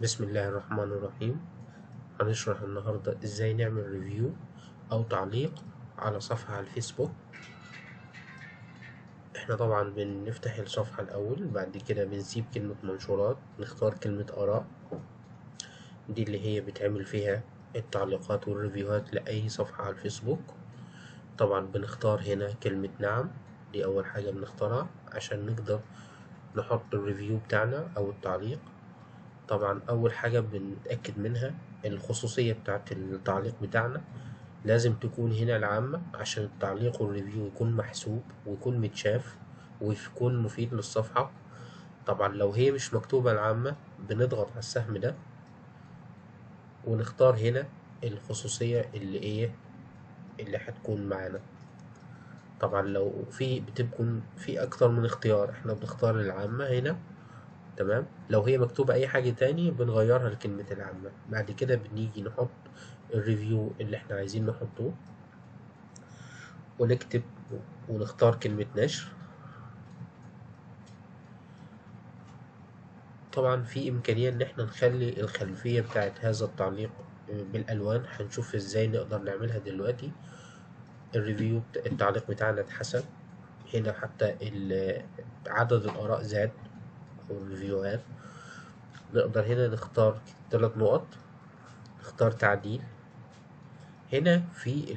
بسم الله الرحمن الرحيم. هنشرح النهاردة ازاي نعمل ريفيو او تعليق على صفحة على الفيسبوك. احنا طبعا بنفتح الصفحة الاول، بعد كده بنسيب كلمة منشورات، نختار كلمة اراء، دي اللي هي بتعمل فيها التعليقات والريفيوهات لأي صفحة على الفيسبوك. طبعا بنختار هنا كلمة نعم، دي اول حاجة بنختارها عشان نقدر نحط الريفيو بتاعنا او التعليق. طبعا أول حاجة بنتأكد منها الخصوصية بتاعت التعليق بتاعنا، لازم تكون هنا العامة عشان التعليق والريفيو يكون محسوب ويكون متشاف ويكون مفيد للصفحة. طبعا لو هي مش مكتوبة العامة بنضغط على السهم ده ونختار هنا الخصوصية اللي هتكون معانا. طبعا لو بتكون في أكتر من اختيار، احنا بنختار العامة هنا. تمام، لو هي مكتوبة أي حاجة تاني بنغيرها لكلمة العامة. بعد كده بنيجي نحط الريفيو اللي احنا عايزين نحطه ونكتب ونختار كلمة نشر. طبعا في إمكانية إن احنا نخلي الخلفية بتاعت هذا التعليق بالألوان، هنشوف ازاي نقدر نعملها دلوقتي. التعليق بتاعنا اتحسب هنا، حتى عدد الآراء زاد أو الريفيوهات. نقدر هنا نختار 3 نقط، نختار تعديل. هنا في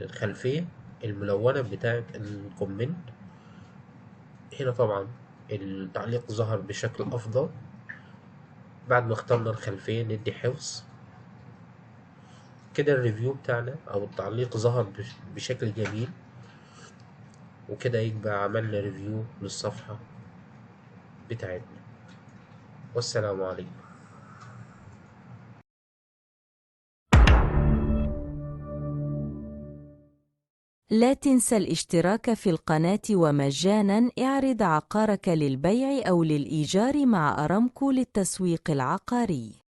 الخلفية الملونة بتاعة الكومنت، هنا طبعا التعليق ظهر بشكل أفضل. بعد ما اخترنا الخلفية ندي حفظ، كده الريفيو بتاعنا أو التعليق ظهر بشكل جميل، وكده يبقى عملنا ريفيو للصفحة بتاعتنا. والسلام عليكم. لا تنسى الاشتراك في القناة، ومجاناً اعرض عقارك للبيع أو للإيجار مع أرامكو للتسويق العقاري.